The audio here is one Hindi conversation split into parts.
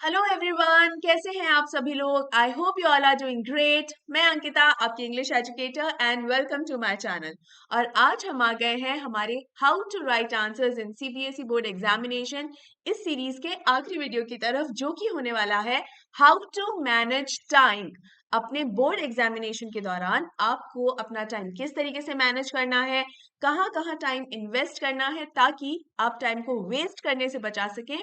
हेलो एवरीवन, कैसे हैं आप सभी लोग। I hope you all are doing great. मैं अंकिता, आपकी English educator, and welcome to my channel. और आज हम आ गए हैं हमारे how to write answers in CBSE board examination इस सीरीज के आखिरी वीडियो की तरफ, जो कि होने वाला है हाउ टू मैनेज टाइम। अपने बोर्ड एग्जामिनेशन के दौरान आपको अपना टाइम किस तरीके से मैनेज करना है, कहाँ कहाँ टाइम इन्वेस्ट करना है, ताकि आप टाइम को वेस्ट करने से बचा सकें,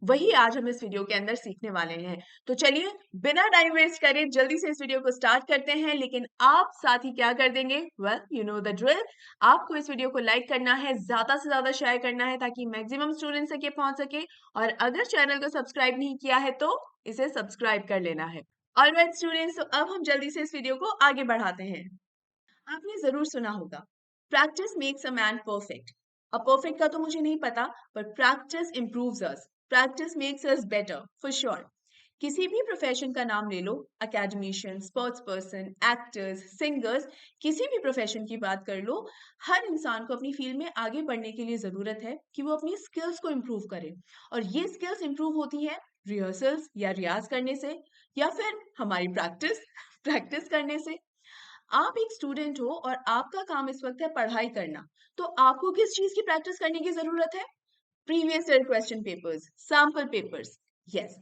वही आज हम इस वीडियो के अंदर सीखने वाले हैं। तो चलिए बिना टाइम वेस्ट करे जल्दी से इस वीडियो को स्टार्ट करते हैं। लेकिन आप साथ ही क्या कर देंगे, well you know the drill. आपको इस वीडियो को लाइक करना है, ज्यादा से ज्यादा शेयर करना है, ताकि मैक्सिमम स्टूडेंट्स तक ये पहुंच सके। और अगर चैनल को सब्सक्राइब नहीं किया है तो इसे सब्सक्राइब कर लेना है। ऑलराइट स्टूडेंट्स, तो अब हम जल्दी से इस वीडियो को आगे बढ़ाते हैं। आपने जरूर सुना होगा, practice makes a man perfect. अब परफेक्ट का तो मुझे नहीं पता, पर practice improves us, practice makes us better for sure. किसी भी प्रोफेशन का नाम ले लो, academician, sports person, actors, singers, किसी भी प्रोफेशन की बात कर लो। हर इंसान को अपनी फील्ड में आगे बढ़ने के लिए जरूरत है कि वो अपनी स्किल्स को इम्प्रूव करे। और ये स्किल्स इम्प्रूव होती है रिहर्सल्स या रियाज करने से, या फिर हमारी प्रैक्टिस प्रैक्टिस करने से। आप एक स्टूडेंट हो और आपका काम इस वक्त है पढ़ाई करना, तो आपको किस चीज की प्रैक्टिस करने की जरूरत है? Previous year question papers, sample papers. Yes,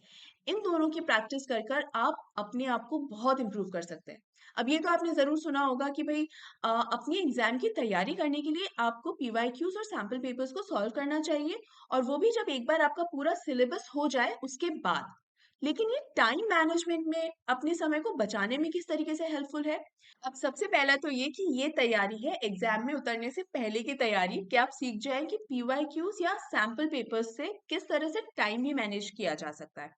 इन दोनों की प्रैक्टिस कर कर आप अपने आप को बहुत इंप्रूव कर सकते हैं। अब ये तो आपने जरूर सुना होगा कि भाई अपनी एग्जाम की तैयारी करने के लिए आपको पीवाईक्यूज और सैम्पल पेपर्स को सॉल्व करना चाहिए, और वो भी जब एक बार आपका पूरा सिलेबस हो जाए उसके बाद। लेकिन ये टाइम मैनेजमेंट में अपने समय को बचाने में किस तरीके से हेल्पफुल है? अब सबसे पहला तो ये कि ये तैयारी है एग्जाम में उतरने से पहले की तैयारी, कि आप सीख जाएं कि पीवाईक्यूज या सैम्पल पेपर्स से किस तरह से टाइम भी मैनेज किया जा सकता है।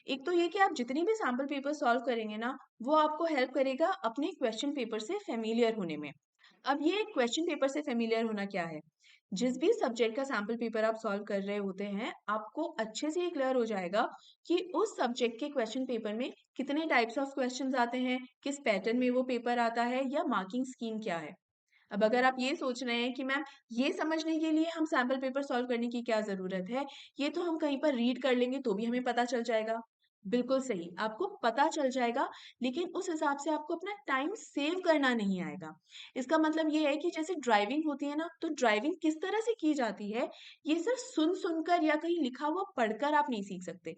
एक तो ये कि आप जितनी भी सैम्पल पेपर सॉल्व करेंगे ना, वो आपको हेल्प करेगा अपने क्वेश्चन पेपर से फेमिलियर होने में। अब ये क्वेश्चन पेपर से फेमिलियर होना क्या है? जिस भी सब्जेक्ट का सैम्पल पेपर आप सॉल्व कर रहे होते हैं, आपको अच्छे से ये क्लियर हो जाएगा कि उस सब्जेक्ट के क्वेश्चन पेपर में कितने टाइप्स ऑफ क्वेश्चंस आते हैं, किस पैटर्न में वो पेपर आता है, या मार्किंग स्कीम क्या है। अब अगर आप ये सोच रहे हैं कि मैम ये समझने के लिए हम सैम्पल पेपर सॉल्व करने की क्या जरूरत है, ये तो हम कहीं पर रीड कर लेंगे तो भी हमें पता चल जाएगा। बिल्कुल सही, आपको पता चल जाएगा, लेकिन उस हिसाब से आपको अपना टाइम सेव करना नहीं आएगा। इसका मतलब ये है कि जैसे ड्राइविंग होती है ना, तो ड्राइविंग किस तरह से की जाती है, ये सिर्फ सुन सुनकर या कहीं लिखा हुआ पढ़कर आप नहीं सीख सकते।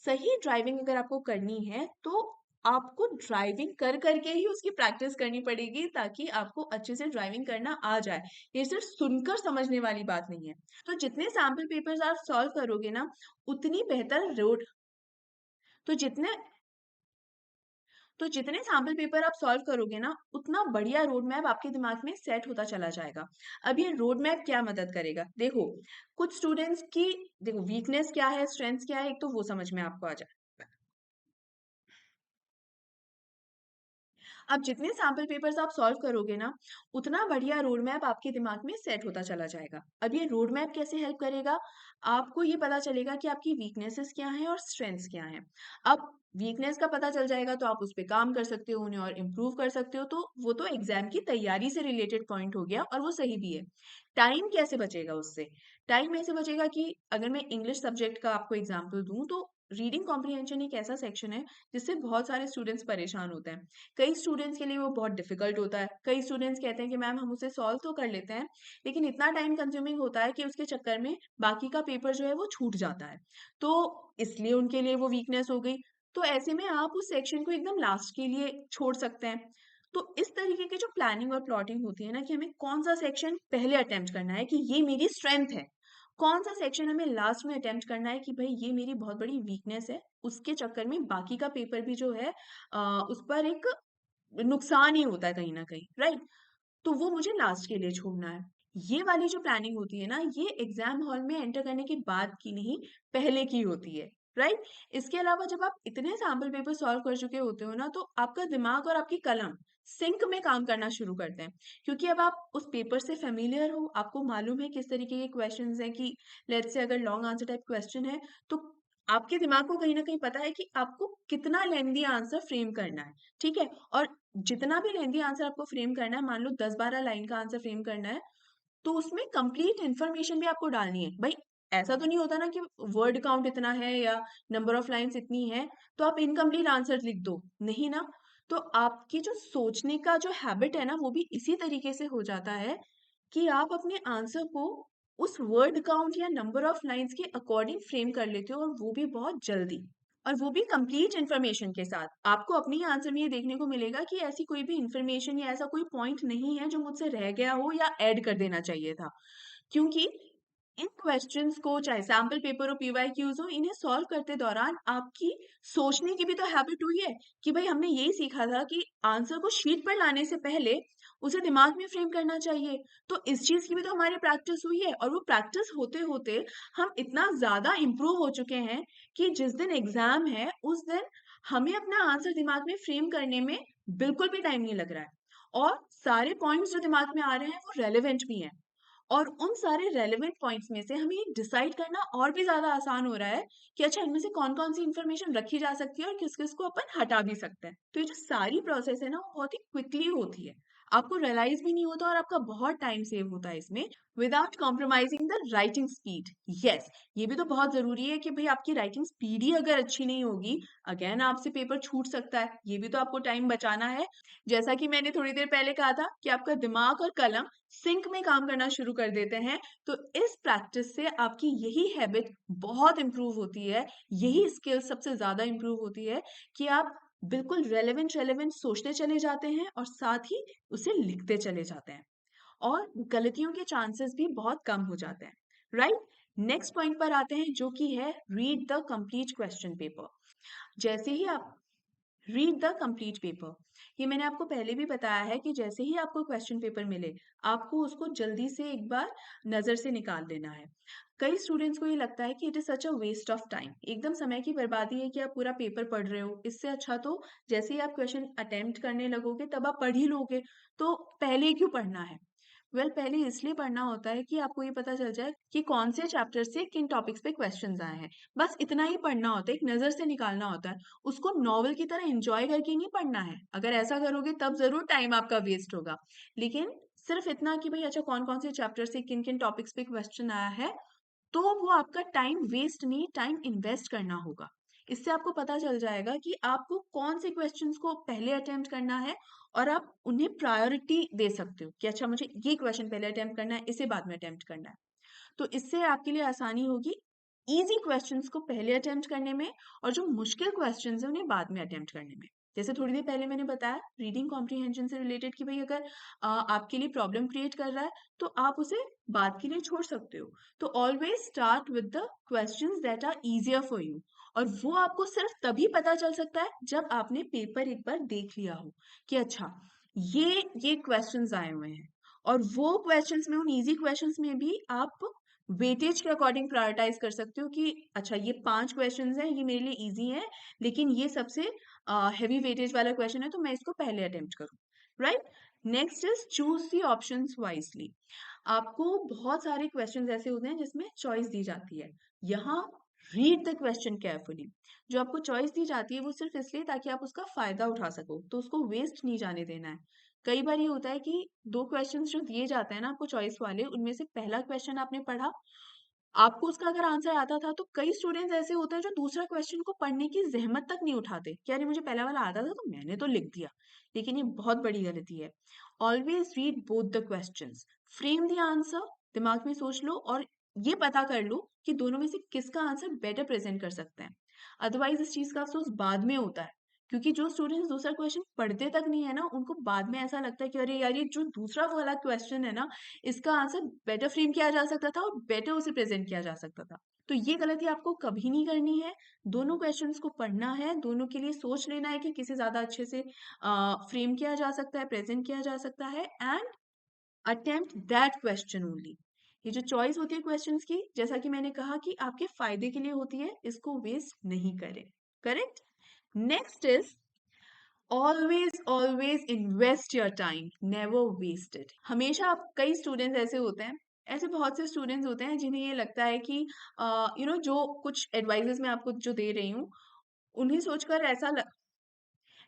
सही ड्राइविंग अगर आपको करनी है तो आपको ड्राइविंग कर करके ही उसकी प्रैक्टिस करनी पड़ेगी, ताकि आपको अच्छे से ड्राइविंग करना आ जाए। ये सिर्फ सुनकर समझने वाली बात नहीं है। तो जितने सैम्पल पेपर्स आप सॉल्व करोगे ना, उतनी बेहतर रोड तो जितने तो जितने सैम्पल पेपर आप सॉल्व करोगे ना, उतना बढ़िया रोड मैप आपके दिमाग में सेट होता चला जाएगा। अब ये रोड मैप क्या मदद करेगा, देखो, कुछ स्टूडेंट्स की, देखो, वीकनेस क्या है, स्ट्रेंथ्स क्या है, एक तो वो समझ में आपको आ जाए। अब जितने सैम्पल पेपर्स आप सॉल्व करोगे ना, उतना बढ़िया रोड मैप आपके दिमाग में सेट होता चला जाएगा। अब ये रोड मैप कैसे हेल्प करेगा? आपको ये पता चलेगा कि आपकी वीकनेसेस क्या हैं और स्ट्रेंथ्स क्या हैं। अब वीकनेस का पता चल जाएगा तो आप उस पे काम कर सकते हो, उन्हें और इम्प्रूव कर सकते हो। तो वो तो एग्जाम की तैयारी से रिलेटेड पॉइंट हो गया, और वो सही भी है। टाइम कैसे बचेगा उससे? टाइम ऐसे बचेगा कि अगर मैं इंग्लिश सब्जेक्ट का आपको एग्जाम्पल दूं, तो रीडिंग कॉम्प्रिहेंशन एक ऐसा सेक्शन है जिससे बहुत सारे स्टूडेंट्स परेशान होते हैं। कई स्टूडेंट्स के लिए वो बहुत डिफिकल्ट होता है। कई स्टूडेंट्स कहते हैं कि मैम हम उसे सॉल्व तो कर लेते हैं, लेकिन इतना टाइम कंज्यूमिंग होता है कि उसके चक्कर में बाकी का पेपर जो है वो छूट जाता है। तो इसलिए उनके लिए वो वीकनेस हो गई। तो ऐसे में आप उस सेक्शन को एकदम लास्ट के लिए छोड़ सकते हैं। तो इस तरीके की जो प्लानिंग और प्लॉटिंग होती है ना, कि हमें कौन सा सेक्शन पहले अटेम्प्ट करना है कि ये मेरी स्ट्रेंथ है, कौन सा सेक्शन हमें लास्ट में अटेम्प्ट करना है कि भाई ये मेरी बहुत बड़ी वीकनेस है, उसके चक्कर में बाकी का पेपर भी जो है उस पर एक नुकसान ही होता है कहीं ना कहीं, राइट? तो वो मुझे लास्ट के लिए छोड़ना है। ये वाली जो प्लानिंग होती है ना, ये एग्जाम हॉल में एंटर करने के बाद की नहीं, पहले की होती है, राइट? इसके अलावा जब आप इतने सैम्पल पेपर सॉल्व कर चुके होते हो ना, तो आपका दिमाग और आपकी कलम सिंक में काम करना शुरू करते हैं, क्योंकि अब आप उस पेपर से फेमिलियर हो, आपको मालूम है किस तरीके के क्वेश्चंस हैं। कि लेट्स से अगर लॉन्ग आंसर टाइप क्वेश्चन है, तो आपके दिमाग को कहीं ना कहीं पता है कि आपको कितना लेंदी आंसर फ्रेम करना है, ठीक है? और जितना भी लेंदी आंसर आपको फ्रेम करना है, मान लो 10-12 लाइन का आंसर फ्रेम करना है, तो उसमें कंप्लीट इन्फॉर्मेशन भी आपको डालनी है भाई। ऐसा तो नहीं होता ना कि वर्ड काउंट इतना है या नंबर ऑफ लाइंस इतनी है तो आप इनकम्प्लीट आंसर लिख दो, नहीं ना। तो आपकी जो सोचने का जो हैबिट है ना वो भी इसी तरीके से हो जाता है कि आप अपने आंसर को उस वर्ड काउंट या नंबर ऑफ लाइंस के अकॉर्डिंग फ्रेम कर लेते हो, और वो भी बहुत जल्दी, और वो भी कंप्लीट इन्फॉर्मेशन के साथ। आपको अपने ही आंसर में ये देखने को मिलेगा कि ऐसी कोई भी इन्फॉर्मेशन या ऐसा कोई पॉइंट नहीं है जो मुझसे रह गया हो या ऐड कर देना चाहिए था, क्योंकि इन क्वेश्चंस को, चाहे सैम्पल पेपर हो, पीवाईक्यूज हो, इन्हें सॉल्व करते दौरान आपकी सोचने की भी तो हैबिट हुई है कि भाई हमने यही सीखा था कि आंसर को शीट पर लाने से पहले उसे दिमाग में फ्रेम करना चाहिए। तो इस चीज की भी तो हमारी प्रैक्टिस हुई है, और वो प्रैक्टिस होते होते हम इतना ज्यादा इम्प्रूव हो चुके हैं कि जिस दिन एग्जाम है उस दिन हमें अपना आंसर दिमाग में फ्रेम करने में बिल्कुल भी टाइम नहीं लग रहा है, और सारे पॉइंट्स जो दिमाग में आ रहे हैं वो रेलेवेंट भी हैं। और उन सारे रेलेवेंट पॉइंट्स में से हमें ये डिसाइड करना और भी ज़्यादा आसान हो रहा है कि अच्छा इनमें से कौन-कौन सी इन्फॉर्मेशन रखी जा सकती है और किस-किस को अपन हटा भी सकते हैं। तो ये जो सारी प्रोसेस है ना वो बहुत ही क्विकली होती है। आपको रियलाइज़ भी नहीं होता, और आपका बहुत टाइम सेव होता है इसमें, without compromising the writing speed. Yes, ये भी तो बहुत ज़रूरी है कि भई आपकी राइटिंग स्पीड ही अगर अच्छी नहीं होगी, अगेन आपसे पेपर छूट सकता है। ये भी तो आपको टाइम बचाना है। जैसा कि मैंने थोड़ी देर पहले कहा था कि आपका दिमाग और कलम सिंक में काम करना शुरू कर देते हैं, तो इस प्रैक्टिस से आपकी यही हैबिट बहुत इंप्रूव होती है, यही स्किल सबसे ज़्यादा इंप्रूव होती है कि आप बिल्कुल रेलेवेंट रेलेवेंट सोचते चले जाते हैं और साथ ही उसे लिखते चले जाते हैं, और गलतियों के चांसेस भी बहुत कम हो जाते हैं, राइट। नेक्स्ट पॉइंट पर आते हैं जो कि है read the complete question paper. जैसे ही आप रीड द कंप्लीट पेपर, ये मैंने आपको पहले भी बताया है कि जैसे ही आपको क्वेश्चन पेपर मिले आपको उसको जल्दी से एक बार नज़र से निकाल लेना है। कई स्टूडेंट्स को ये लगता है कि it is such a waste of time, एकदम समय की बर्बादी है कि आप पूरा पेपर पढ़ रहे हो, इससे अच्छा तो जैसे ही आप क्वेश्चन अटेम्प्ट करने लगोगे तब आप पढ़ ही लोगे, तो पहले क्यों पढ़ना है। पहले इसलिए पढ़ना होता है कि आपको ये पता चल जाए कि कौन से चैप्टर से किन टॉपिक्स पे क्वेश्चंस आए हैं। बस इतना ही पढ़ना होता है, एक नज़र से निकालना होता है। उसको नॉवल की तरह एन्जॉय करके नहीं पढ़ना है। अगर ऐसा करोगे तब ज़रूर टाइम आपका वेस्ट होगा। लेकिन सिर्फ़ इतना कि भई अच्छा कौन-कौन से चैप्टर से किन-किन टॉपिक्स पे क्वेश्चन आया है, तो वो आपका टाइम वेस्ट नहीं, टाइम इन्वेस्ट करना होगा। इससे आपको पता चल जाएगा कि आपको कौन से क्वेश्चंस को पहले अटेम्प्ट करना है, और आप उन्हें प्रायोरिटी दे सकते हो कि अच्छा मुझे ये क्वेश्चन पहले अटेम्प्ट करना है, इसे बाद में अटेम्प्ट करना है। तो इससे आपके लिए आसानी होगी ईज़ी क्वेश्चंस को पहले अटेम्प्ट करने में, और जो मुश्किल क्वेश्चंस हैं उन्हें बाद में अटेम्प्ट करने में। जैसे थोड़ी देर पहले मैंने बताया रीडिंग कॉम्प्रिहेंशन से रिलेटेड कि भई अगर आपके लिए प्रॉब्लम क्रिएट कर रहा है तो आप उसे बाद के लिए छोड़ सकते हो। तो always start with the questions that are easier for you, और वो आपको सिर्फ तभी पता चल सकता है जब आपने पेपर एक बार देख लिया हो कि अच्छा ये क्वेश्चंस आए हुए हैं, और वो क्वेश्चंस में, उन ईज़ी क्वेश्चंस में भी आप वेटेज के अकॉर्डिंग प्रायोरिटाइज कर सकते हो कि अच्छा ये 5 क्वेश्चंस हैं, ये मेरे लिए ईज़ी हैं, लेकिन ये सबसे हेवी वेटेज वाला क्वेश्चन है तो मैं इसको पहले अटेम्प्ट करूँ, right? Next is choose the options wisely. आपको बहुत सारे क्वेश्चंस ऐसे होते हैं जिसमें चॉइस दी जाती है। यहाँ रीड द क्वेश्चन केयरफुली। जो आपको चॉइस दी जाती है वो सिर्फ इसलिए ताकि आप उसका फ़ायदा उठा सको, तो उसको वेस्ट नहीं जाने देना है। कई बार ये होता है कि 2 क्वेश्चंस जो दिए जाते हैं ना आपको चॉइस वाले, उनमें से पहला क्वेश्चन आपने पढ़ा, आपको उसका अगर आंसर आता था, तो कई स्टूडेंट्स ऐसे होते हैं जो दूसरा क्वेश्चन को पढ़ने की ज़हमत तक नहीं उठाते कि अरे मुझे पहला वाला आता था तो मैंने तो लिख दिया। लेकिन ये बहुत बड़ी गलती है। Always read both the questions, frame the answer, दिमाग में सोच लो और ये पता कर लो कि दोनों में से किसका आंसर बेटर प्रेजेंट कर सकते हैं। अदरवाइज इस चीज़ का अफ़सोस बाद में होता है। क्योंकि जो स्टूडेंट्स दूसरा क्वेश्चन पढ़ते तक नहीं है ना, उनको बाद में ऐसा लगता है कि अरे यार ये जो दूसरा वाला क्वेश्चन है ना, इसका आंसर बेटर फ्रेम किया जा सकता था और बेटर उसे प्रेजेंट किया जा सकता था। तो ये गलती आपको कभी नहीं करनी है। दोनों क्वेश्चंस को पढ़ना है, दोनों के लिए सोच लेना है कि किसे ज़्यादा अच्छे से फ्रेम किया जा सकता है, प्रेजेंट किया जा सकता है, and attempt that question only. ये जो चॉइस होती है क्वेश्चंस की, जैसा कि मैंने कहा कि आपके फायदे के लिए होती है, इसको वेस्ट नहीं करें। Correct? Next is always always invest your time, never waste it. हमेशा आप, कई स्टूडेंट्स ऐसे होते हैं, ऐसे बहुत से स्टूडेंट्स होते हैं जिन्हें ये लगता है कि जो कुछ एडवाइजेस मैं आपको जो दे रही हूँ उन्हें सोचकर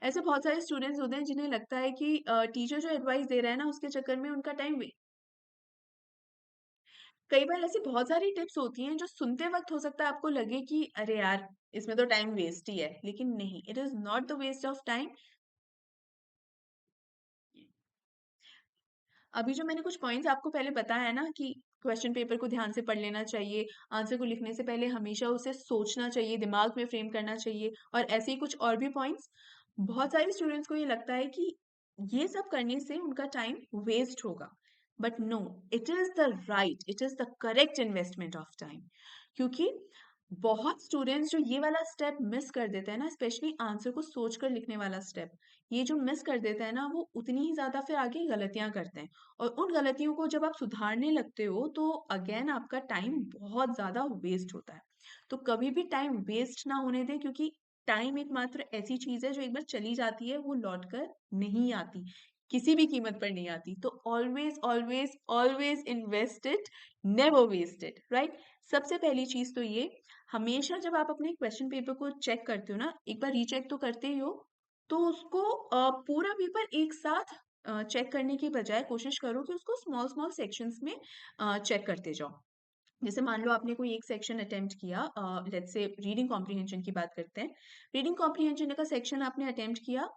ऐसे बहुत सारे स्टूडेंट्स होते हैं जिन्हें लगता है कि टीचर जो एडवाइस दे रहा है ना उसके चक्कर में उनका टाइम कई बार ऐसी बहुत सारी टिप्स होती हैं जो सुनते वक्त हो सकता है आपको लगे कि अरे यार, इसमें तो टाइम वेस्ट ही है, लेकिन नहीं, it is not the waste of time. अभी जो मैंने कुछ पॉइंट्स आपको पहले बताया है ना कि क्वेश्चन पेपर को ध्यान से पढ़ लेना चाहिए, आंसर को लिखने से पहले हमेशा उसे सोचना चाहिए, दिमाग में फ्रेम करना चाहिए, और ऐसे ही कुछ और भी पॉइंट्स। बहुत सारे स्टूडेंट्स को ये लगता है कि ये सब करने से उनका टाइम वेस्ट होगा, but no, it is the right, it is the correct investment of time. क्योंकि बहुत स्टूडेंट्स जो ये वाला स्टेप मिस कर देते हैं ना, स्पेशली आंसर को सोचकर लिखने वाला स्टेप, ये जो मिस कर देते हैं ना, वो उतनी ही ज्यादा फिर आगे गलतियां करते हैं। और उन गलतियों को जब आप सुधारने लगते हो तो अगेन आपका टाइम बहुत ज्यादा वेस्ट होता है। तो कभी भी टाइम वेस्ट ना होने दें, क्योंकि टाइम एकमात्र ऐसी चीज है जो एक बार चली जाती है, वो लौट कर नहीं आती, किसी भी कीमत पर नहीं आती। तो always always always invest it, never waste it, right. सबसे पहली चीज तो ये, हमेशा जब आप अपने क्वेश्चन पेपर को चेक करते हो ना, एक बार रीचेक तो करते ही हो, तो उसको पूरा पेपर एक साथ चेक करने की बजाय कोशिश करो कि उसको स्मॉल स्मॉल सेक्शंस में चेक करते जाओ। जैसे मान लो आपने कोई एक सेक्शन अटेम्प्ट किया, लेट्स से रीडिंग कॉम्प्रिहेंशन की बात करते हैं। रीडिंग कॉम्प्रिहेंशन का सेक्शन आपने अटेम्प्ट किया,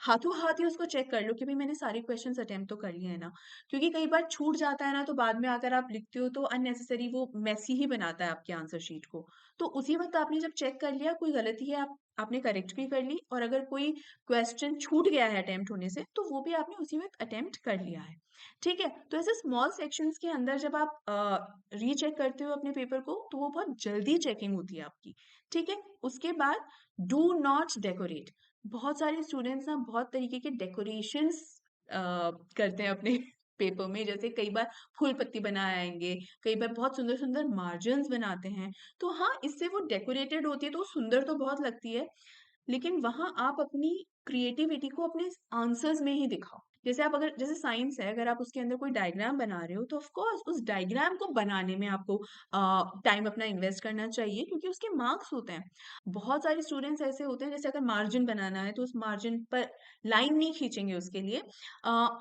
हाथों हाथ ही उसको चेक कर लो कि भाई मैंने सारे क्वेश्चंस अटेम्प्ट तो कर लिए हैं ना। क्योंकि कई बार छूट जाता है ना, तो बाद में अगर आप लिखते हो तो अननेसेसरी वो मेसी ही बनाता है आपके आंसर शीट को। तो उसी वक्त आपने जब चेक कर लिया कोई गलती है, आप आपने करेक्ट भी कर ली, और अगर कोई क्वेश्चन छूट गया है अटेम्प्ट होने से, तो वो भी आपने उसी वक्त अटेम्प्ट कर लिया है। ठीक है, तो ऐसे स्मॉल सेक्शंस के अंदर जब आप रीचेक करते हो अपने पेपर को, तो वो बहुत जल्दी चेकिंग होती है आपकी। ठीक है, उसके बाद डू नॉट डेकोरेट। बहुत सारे स्टूडेंट्स ना बहुत तरीके के डेकोरेशंस करते हैं अपने पेपर में। जैसे कई बार फूल पत्ती बनाए आएंगे, कई बार बहुत सुंदर सुंदर मार्जिन्स बनाते हैं। तो हाँ, इससे वो डेकोरेटेड होती है तो वो सुंदर तो बहुत लगती है, लेकिन वहां आप अपनी क्रिएटिविटी को अपने आंसर्स में ही दिखाओ। जैसे आप अगर, जैसे साइंस है, अगर आप उसके अंदर कोई डायग्राम बना रहे हो, तो ऑफ कोर्स उस डायग्राम को बनाने में आपको टाइम अपना इन्वेस्ट करना चाहिए, क्योंकि उसके मार्क्स होते हैं। बहुत सारे स्टूडेंट्स ऐसे होते हैं, जैसे अगर मार्जिन बनाना है तो उस मार्जिन पर लाइन नहीं खींचेंगे, उसके लिए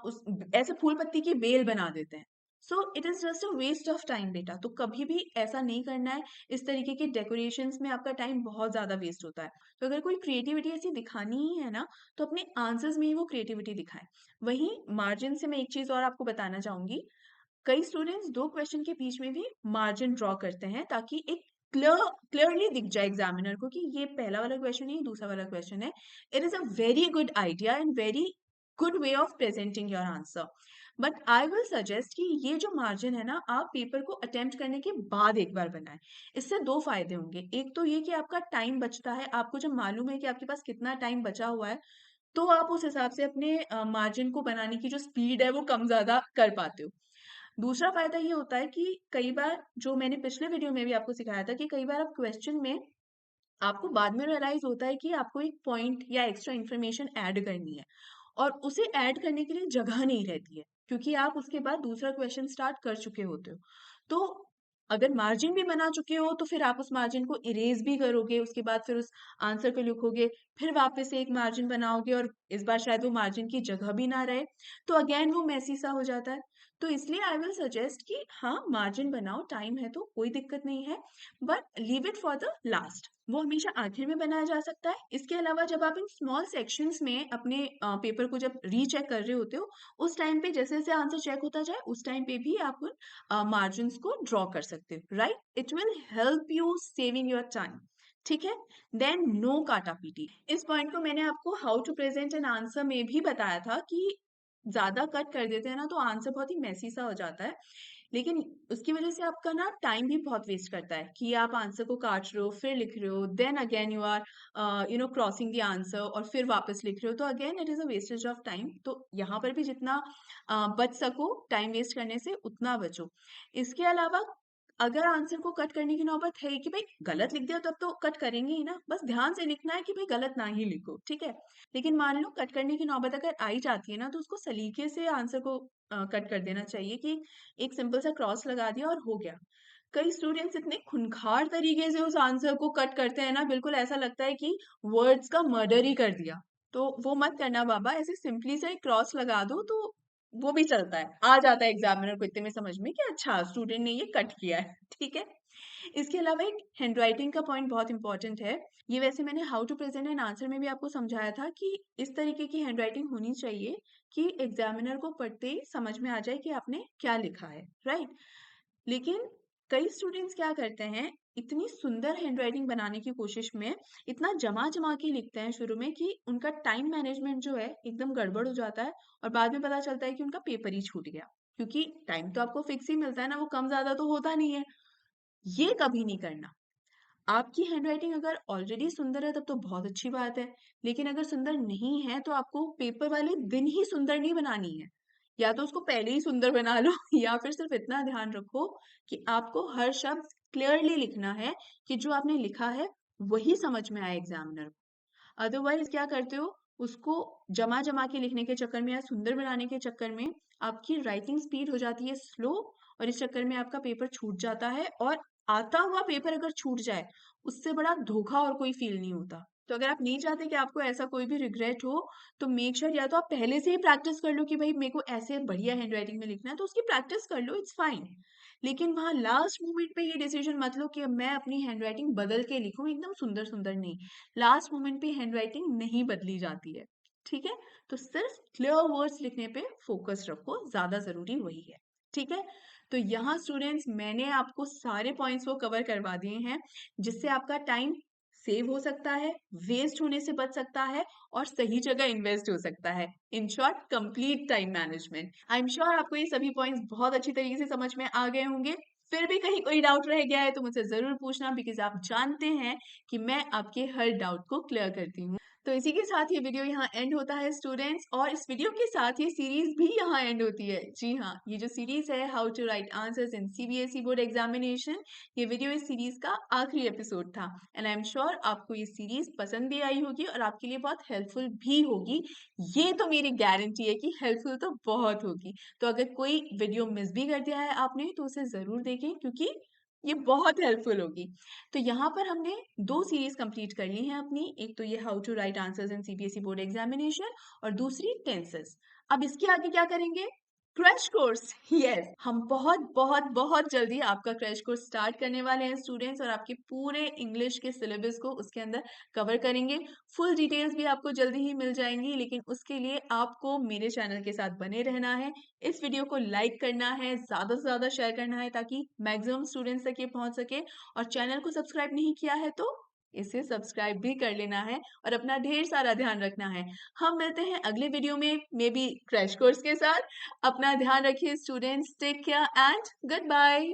उस ऐसे फूल पत्ती की बेल बना देते हैं। So it is just a waste of time बेटा। तो कभी भी ऐसा नहीं करना है। इस तरीके के डेकोरेशंस में आपका टाइम बहुत ज्यादा वेस्ट होता है। तो अगर कोई क्रिएटिविटी ऐसी दिखानी ही है ना, तो अपने आंसर्स में ही वो क्रिएटिविटी दिखाएं। वहीं मार्जिन से मैं एक चीज और आपको बताना चाहूंगी। कई स्टूडेंट्स दो क्वेश्चन के बीच में भी मार्जिन ड्रॉ करते हैं, ताकि एक क्लियरली दिख जाए एग्जामिनर को कि ये पहला वाला क्वेश्चन है, ये दूसरा वाला क्वेश्चन है। It is a very good idea and very good way of presenting your answer. But I will suggest कि ये जो मार्जिन है ना, आप पेपर को अटेम्प्ट करने के बाद एक बार बनाएं। इससे दो फायदे होंगे। एक तो ये कि आपका टाइम बचता है, आपको जब मालूम है कि आपके पास कितना टाइम बचा हुआ है, तो आप उस हिसाब से अपने मार्जिन को बनाने की जो स्पीड है वो कम ज्यादा कर पाते हो। दूसरा फायदा ये होता है कि कई बार, जो मैंने पिछले वीडियो में भी आपको सिखाया था, कि कई बार आप क्वेश्चन में आपको बाद में रियलाइज होता है कि आपको एक पॉइंट या एक्स्ट्रा इन्फॉर्मेशन ऐड करनी है, और उसे ऐड करने के लिए जगह नहीं रहती है, क्योंकि आप उसके बाद दूसरा क्वेश्चन स्टार्ट कर चुके होते हो। तो अगर मार्जिन भी बना चुके हो, तो फिर आप उस मार्जिन को इरेज भी करोगे, उसके बाद फिर उस आंसर को लिखोगे, फिर वापस से एक मार्जिन बनाओगे, और इस बार शायद वो मार्जिन की जगह भी ना रहे, तो अगेन वो मैसी सा हो जाता है। तो इसलिए आई विल सजेस्ट कि हाँ, मार्जिन बनाओ, टाइम है तो कोई दिक्कत नहीं है, but leave it for the last. वो हमेशा आखिर में बनाया जा सकता है। इसके अलावा जब आप इन स्मॉल सेक्शंस में अपने पेपर को जब रीचेक कर रहे होते हो, उस टाइम पे जैसे जैसे आंसर चेक होता जाए, उस टाइम पे भी आप उन मार्जिन को ड्रॉ कर सकते हो, right. It will help you saving your time. ठीक है, देन नो काटा पीटी। इस पॉइंट को मैंने आपको how to present an answer में भी बताया था कि ज्यादा कट कर देते हैं ना, तो आंसर बहुत ही मेसी सा हो जाता है। लेकिन उसकी वजह से आपका ना टाइम भी बहुत वेस्ट करता है, कि आप आंसर को काट रहे हो, फिर लिख रहे हो, then again you are crossing the answer, और फिर वापस लिख रहे हो, तो again it is a wastage of time. तो यहाँ पर भी जितना बच सको टाइम वेस्ट करने से, उतना बचो। इसके अलावा अगर आंसर को कट करने की नौबत है कि भाई गलत लिख दिया, तब तो कट करेंगे ही ना, बस ध्यान से लिखना है कि भाई गलत ना ही लिखो, ठीक है। लेकिन मान लो कट करने की नौबत अगर आई जाती है ना, तो उसको सलीके से आंसर को कट कर देना चाहिए, कि एक सिंपल सा क्रॉस लगा दिया और हो गया। कई स्टूडेंट्स इतने खूंखार तरीके से उस आंसर को कट करते हैं ना, बिल्कुल ऐसा लगता है कि वर्ड्स का मर्डर ही कर दिया। तो वो मत करना बाबा, ऐसे सिंपली सा एक क्रॉस लगा दो, तो वो भी चलता है, आ जाता है एग्जामिनर को इतने में समझ में कि अच्छा स्टूडेंट ने ये कट किया है, ठीक है। इसके अलावा एक हैंडराइटिंग का पॉइंट बहुत इंपॉर्टेंट है। ये वैसे मैंने how to present an answer में भी आपको समझाया था कि इस तरीके की हैंडराइटिंग होनी चाहिए कि एग्जामिनर को पढ़ते ही समझ में आ जाए कि आपने क्या लिखा है, राइट। लेकिन कई स्टूडेंट्स क्या करते हैं, इतनी सुंदर हैंडराइटिंग बनाने की कोशिश में इतना जमा जमा के लिखते हैं शुरू में कि उनका टाइम मैनेजमेंट जो है एकदम गड़बड़ हो जाता है और बाद में पता चलता है कि उनका पेपर ही छूट गया। क्योंकि टाइम तो आपको फिक्स ही मिलता है ना, वो कम ज्यादा तो होता नहीं है। ये कभी नहीं करना। आपकी हैंडराइटिंग अगर ऑलरेडी सुंदर है तब तो बहुत अच्छी बात है, लेकिन अगर सुंदर नहीं है तो आपको पेपर वाले दिन ही सुंदर नहीं बनानी है। या तो उसको पहले ही सुंदर बना लो या फिर सिर्फ इतना ध्यान रखो कि आपको हर शब्द क्लियरली लिखना है, कि जो आपने लिखा है वही समझ में आए एग्जामिनर को। अदरवाइज क्या करते हो, उसको जमा जमा के लिखने के चक्कर में या सुंदर बनाने के चक्कर में आपकी राइटिंग स्पीड हो जाती है स्लो, और इस चक्कर में आपका पेपर छूट जाता है। और आता हुआ पेपर अगर छूट जाए, उससे बड़ा धोखा और कोई फील नहीं होता। तो अगर आप नहीं चाहते कि आपको ऐसा कोई भी रिग्रेट हो, तो मेक श्योर या तो आप पहले से ही प्रैक्टिस कर लो कि भाई मेरे को ऐसे बढ़िया हैंडराइटिंग में लिखना है, तो उसकी प्रैक्टिस कर लो, इट्स फाइन। लेकिन वहां लास्ट मोमेंट पे ये डिसीजन मत लो कि अब मैं अपनी हैंडराइटिंग बदल के लिखूं, एकदम सुंदर सुंदर नहीं। लास्ट मोमेंट पे हैंडराइटिंग नहीं बदली जाती है, ठीक है। तो सिर्फ क्लियर वर्ड्स लिखने पे फोकस रखो, ज्यादा जरूरी वही है, ठीक है। तो यहाँ स्टूडेंट्स मैंने आपको सारे पॉइंट्स वो कवर करवा दिए हैं, जिससे आपका टाइम सेव हो सकता है, वेस्ट होने से बच सकता है और सही जगह इन्वेस्ट हो सकता है। In short complete time management. I am sure आपको ये सभी पॉइंट्स बहुत अच्छी तरीके से समझ में आ गए होंगे। फिर भी कहीं कोई डाउट रह गया है तो मुझसे जरूर पूछना, बिकॉज आप जानते हैं कि मैं आपके हर डाउट को क्लियर करती हूँ। तो इसी के साथ ये वीडियो यहाँ एंड होता है स्टूडेंट्स, और इस वीडियो के साथ ये सीरीज भी यहाँ एंड होती है। जी हाँ, ये जो सीरीज है how to write answers in CBSE board examination, ये वीडियो इस सीरीज का आखिरी एपिसोड था। एंड आई एम श्योर आपको ये सीरीज पसंद भी आई होगी और आपके लिए बहुत हेल्पफुल भी होगी। ये तो मेरी गारंटी है कि हेल्पफुल तो बहुत होगी। तो अगर कोई वीडियो मिस भी कर दिया है आपने तो उसे जरूर देखें, क्योंकि ये बहुत हेल्पफुल होगी। तो यहाँ पर हमने दो सीरीज कंप्लीट कर ली हैं अपनी, एक तो ये how to write answers in CBSE board examination और दूसरी टेंसेस। अब इसके आगे क्या करेंगे, क्रैश कोर्स। यस, हम बहुत बहुत बहुत जल्दी आपका क्रैश कोर्स स्टार्ट करने वाले हैं स्टूडेंट्स, और आपके पूरे इंग्लिश के सिलेबस को उसके अंदर कवर करेंगे। फुल डिटेल्स भी आपको जल्दी ही मिल जाएंगी, लेकिन उसके लिए आपको मेरे चैनल के साथ बने रहना है। इस वीडियो को लाइक करना है, ज्यादा से ज्यादा शेयर करना है ताकि मैक्सिमम स्टूडेंट्स तक ये पहुंच सके। और चैनल को सब्सक्राइब नहीं किया है तो इसे सब्सक्राइब भी कर लेना है, और अपना ढेर सारा ध्यान रखना है। हम मिलते हैं अगले वीडियो में, मे बी क्रैश कोर्स के साथ। अपना ध्यान रखिए students, take care and good bye.